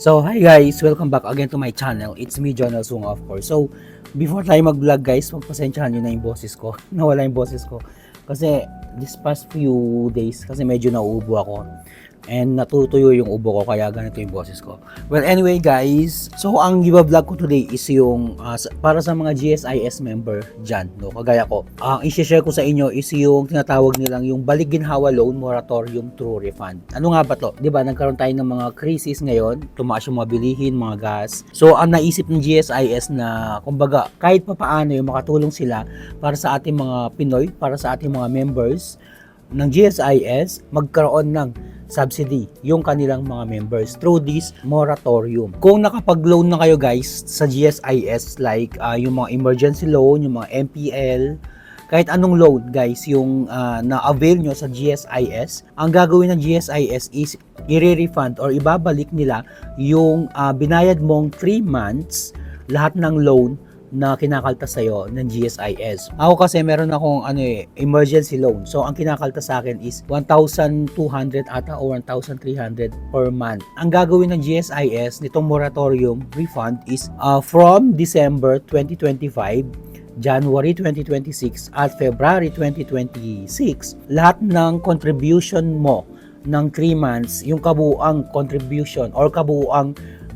So, hi guys! Welcome back again to my channel. It's me, Jonel Sunga, of course. So, before tayo mag-vlog guys, magpasensyahan nyo na yung boses ko. Nawala yung boses ko. Kasi, this past few days, kasi medyo nauubo ako. And natutuyo yung ubo ko, kaya ganito yung boses ko. Well, anyway guys, so ang i-vlog ko today is yung para sa mga GSIS member dyan, no? Kagaya ko. Ang i-share ko sa inyo is yung tinatawag nilang yung Balik Ginhawa Loan Moratorium True Refund. Ano nga ba to? Diba, nagkaroon tayo ng mga crisis ngayon, tumaas yung mga bilihin, mga gas. So, ang naisip ng GSIS na, kumbaga, kahit pa paano yung makatulong sila para sa ating mga Pinoy, para sa ating mga members ng GSIS, magkaroon ng subsidy yung kanilang mga members through this moratorium. Kung nakapag-loan na kayo guys sa GSIS like yung mga emergency loan, yung mga MPL, kahit anong loan guys yung na-avail nyo sa GSIS, ang gagawin ng GSIS is i-refund or ibabalik nila yung binayad mong 3 months lahat ng loan na kinakaltas sa'yo ng GSIS. Ako kasi meron akong emergency loan. So, ang kinakaltas sa akin is 1,200 ata o 1,300 per month. Ang gagawin ng GSIS nitong moratorium refund is from December 2025, January 2026 at February 2026, lahat ng contribution mo ng 3 months, yung kabuuang contribution or kabuuang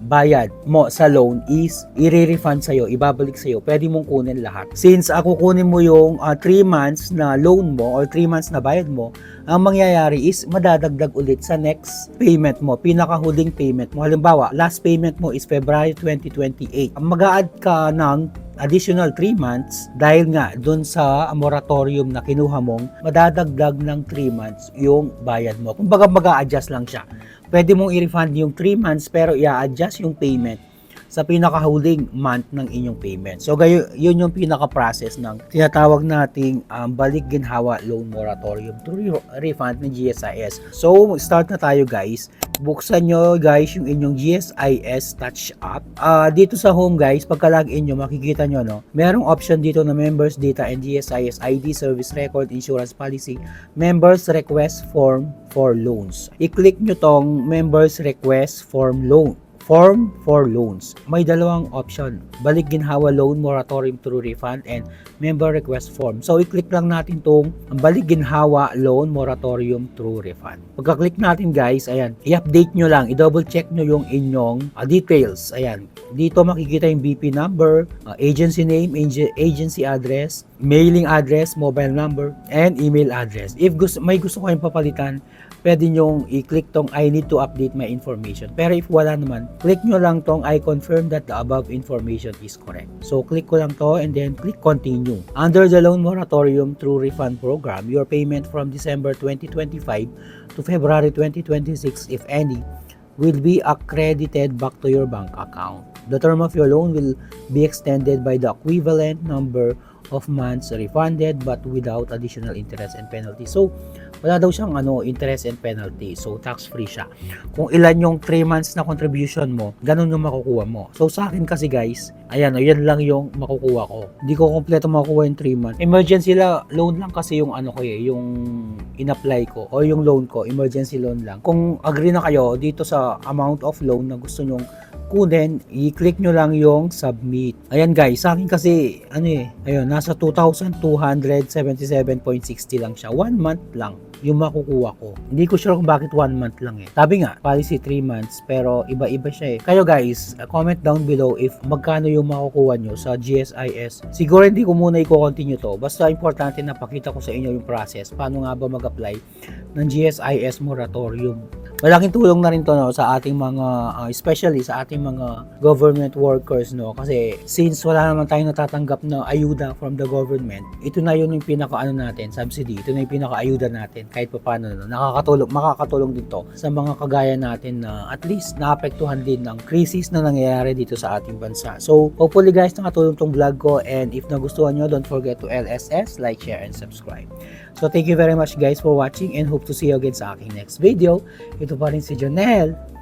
bayad mo sa loan is i-refund sa'yo, ibabalik sa'yo. Pwede mong kunin lahat. Since kukunin mo yung 3 months na loan mo or 3 months na bayad mo, ang mangyayari is madadagdag ulit sa next payment mo, pinakahuling payment mo. Halimbawa, last payment mo is February 2028. Mag-a-add ka ng additional 3 months dahil nga dun sa moratorium na kinuha mong madadagdag ng 3 months yung bayad mo. Kumbaga mag-a-adjust lang siya. Pwede mong i-refund yung 3 months pero i-adjust yung payment sa pinakahuling month ng inyong payment. So, yun yung pinaka-process ng tinatawag nating Balik Ginhawa Loan Moratorium True Refund ng GSIS. So, start na tayo guys. Buksan nyo guys yung inyong GSIS Touch App. Dito sa home guys, pagka-login nyo, makikita nyo, no? Merong option dito na Members Data and GSIS ID Service Record Insurance Policy Members Request Form for Loans. I-click nyo tong Members Request Form for Loans. May dalawang option, Balik Ginhawa Loan Moratorium True Refund and Member Request Form. So, i-click lang natin tong Balik Ginhawa Loan Moratorium True Refund. Pagka-click natin guys, ayan, i-update nyo lang, i-double check nyo yung inyong details. Ayan, dito makikita yung BP number, agency name, agency address, mailing address, mobile number, and email address. If may gusto kayong papalitan, pwede nyong i-click tong I need to update my information. Pero if wala naman, click nyo lang tong I confirm that the above information is correct. So, click ko lang to and then click continue. Under the Loan Moratorium True Refund Program, your payment from December 2025 to February 2026, if any, will be accredited back to your bank account. The term of your loan will be extended by the equivalent number of months refunded but without additional interest and penalty. So, wala daw siyang interest and penalty. So, tax-free siya. Kung ilan yung 3 months na contribution mo, ganun yung makukuha mo. So, sa akin kasi guys, ayan yan lang yung makukuha ko. Hindi ko kompleto makukuha yung 3 months. Emergency loan lang kasi yung yung in-apply ko o yung loan ko, emergency loan lang. Kung agree na kayo dito sa amount of loan na gusto nyong kunin, i-click nyo lang yung submit. Ayan guys, sa akin kasi ayun, nasa 2,277.60 lang siya. 1 month lang yung makukuha ko. Hindi ko sure kung bakit 1 month lang Sabi nga, policy 3 months, pero iba-iba siya Kayo guys, comment down below if magkano yung makukuha nyo sa GSIS. Siguro hindi ko muna i-continue to. Basta importante na pakita ko sa inyo yung process. Paano nga ba mag-apply ng GSIS moratorium. Malaking tulong na rin to sa ating mga, especially sa ating mga government workers, kasi since wala naman tayong natatanggap na ayuda from the government, ito na yun yung natin, subsidy, ito na yung pinaka-ayuda natin kahit pa paano, makakatulong dito sa mga kagaya natin na at least naapektuhan din ng crisis na nangyayari dito sa ating bansa. So, hopefully guys, nakatulong tong vlog ko, and if nagustuhan nyo, don't forget to LSS, like, share, and subscribe. So, thank you very much guys for watching and hope to see you again sa aking next video. Ito pa rin si Jonel.